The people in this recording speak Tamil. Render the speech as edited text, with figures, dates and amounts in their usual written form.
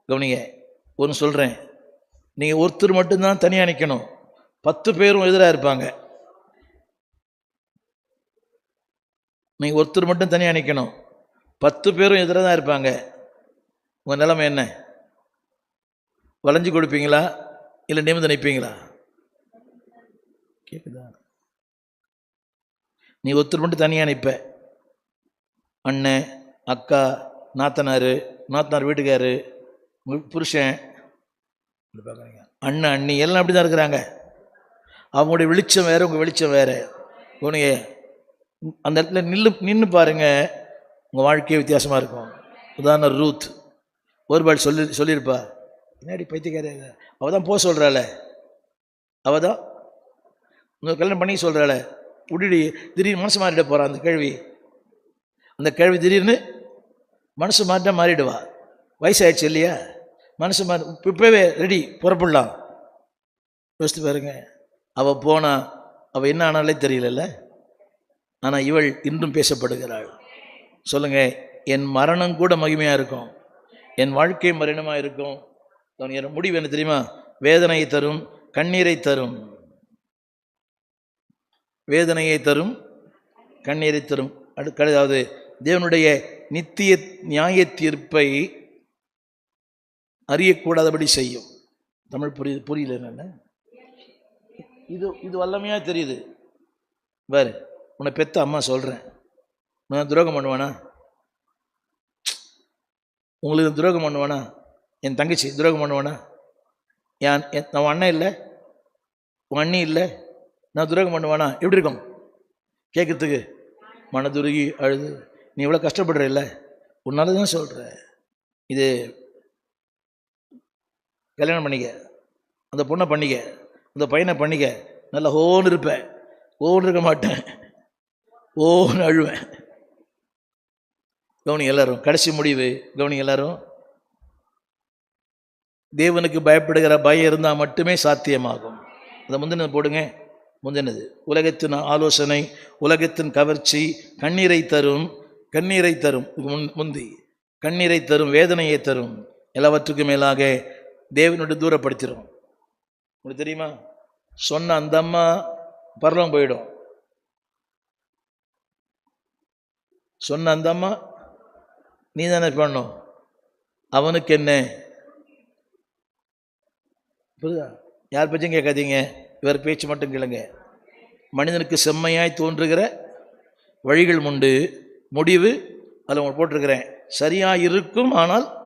கவனிங்க, ஒன்று சொல்கிறேன், நீங்கள் ஒருத்தர் மட்டும்தான் தனியாக நிற்கணும், 10 பேரும் எதிராக இருப்பாங்க. நீங்கள் ஒருத்தர் மட்டும் தனியாக நிற்கணும், 10 பேரும் எதிராக தான் இருப்பாங்க. உங்கள் நிலைமை என்ன? வளைஞ்சு கொடுப்பீங்களா இல்லை நிமிர்ந்து நிற்பீங்களா? கேட்குதா? நீ ஒருத்தர் மட்டும் தனியாக நிற்ப, அண்ணன், அக்கா, நாத்தனார், நாத்தனார் வீட்டுக்காரு, புருஷன், அண்ணன், அண்ணி எல்லாம் அப்படி தான் இருக்கிறாங்க. அவங்களுடைய வெளிச்சம் வேறு, உங்கள் வெளிச்சம் வேறு. உனக்கு அந்த இடத்துல நின்று பாருங்க, உங்கள் வாழ்க்கையே வித்தியாசமாக இருக்கும். உதாரணம் ரூத், ஒரு பால் சொல்லியிருப்பா, பின்னாடி பைத்தியக்கார, அவள் தான் போக சொல்கிறாள், அவள் தான் உங்கள் கல்யாணம் பண்ணி சொல்கிறாள், விட்டுடி திடீர்னு மனசு மாறிட போகிறான் அந்த கேள்வி திடீர்னு மனசு மாறிட்டா மாறிடுவா. வயசாகிடுச்சு இல்லையா, மனசு மாறி இப்போவே ரெடி புறப்படலாம். யோசித்து பாருங்க, அவள் போனா அவள் என்ன ஆனாலே தெரியல, ஆனால் இவள் இன்றும் பேசப்படுகிறாள். சொல்லுங்க, என் மரணம் கூட மகிமையாக இருக்கும், என் வாழ்க்கை மரணமாக இருக்கும். என் முடிவு என்ன தெரியுமா? வேதனையை தரும், கண்ணீரை தரும். வேதனையை தரும், கண்ணீரை தரும். அடுத்ததாவது தேவனுடைய நித்திய நியாய தீர்ப்பை அறியக்கூடாதபடி செய்யும். தமிழ் புரியல என்ன? இது வல்லமையாக தெரியுது. வேறு உன்னை பெத்த அம்மா சொல்கிறேன், நான் துரோகம் பண்ணுவானா? உங்களுக்கு துரோகம் பண்ணுவானா? என் தங்கச்சி துரோகம் பண்ணுவானா? நான் அண்ணன் இல்லை, உன் அண்ணி இல்லை, நான் துரோகம் பண்ணுவானா? எப்படி இருக்கும் கேட்கறதுக்கு? மனதுருகி அழுது, நீ இவ்வளோ கஷ்டப்படுற இல்லை, உன்னால தான் சொல்கிற. இது கல்யாணம் பண்ணிக்க, அந்த பொண்ணை பண்ணிக்க, அந்த பையனை பண்ணிக்க, நல்லா ஹோன்னு இருப்பேன், ஓன்னு இருக்க மாட்டேன், ஓன்னு அழுவேன். கவனிங்க எல்லாரும், கடைசி முடிவு கவனிங்க எல்லாரும். தேவனுக்கு பயப்படுகிற பயம் இருந்தால் மட்டுமே சாத்தியமாகும். அதை முந்தினது போடுங்க, முந்தினது உலகத்தின் ஆலோசனை, உலகத்தின் கவர்ச்சி கண்ணீரை தரும், கண்ணீரை தரும், முந்தி கண்ணீரை தரும், வேதனையை தரும், எல்லாவற்றுக்கும் மேலாக தேவனுடைய தூரப்படுத்திடும். உங்களுக்கு தெரியுமா, சொன்ன அந்த அம்மா பரலோகம் போயிடும், சொன்ன அந்த அம்மா நீ தானே பண்ணணும், அவனுக்கு என்ன? புரியுதா? யார் பேச்சும் கேட்காதீங்க, இவர் பேச்சு மட்டும் கேளுங்க. மனிதனுக்கு செம்மையாய் தோன்றுகிற வழிகள் உண்டு, முடிவு அதில் உங்களுக்கு போட்டிருக்கிறேன், சரியாக இருக்கும், ஆனால்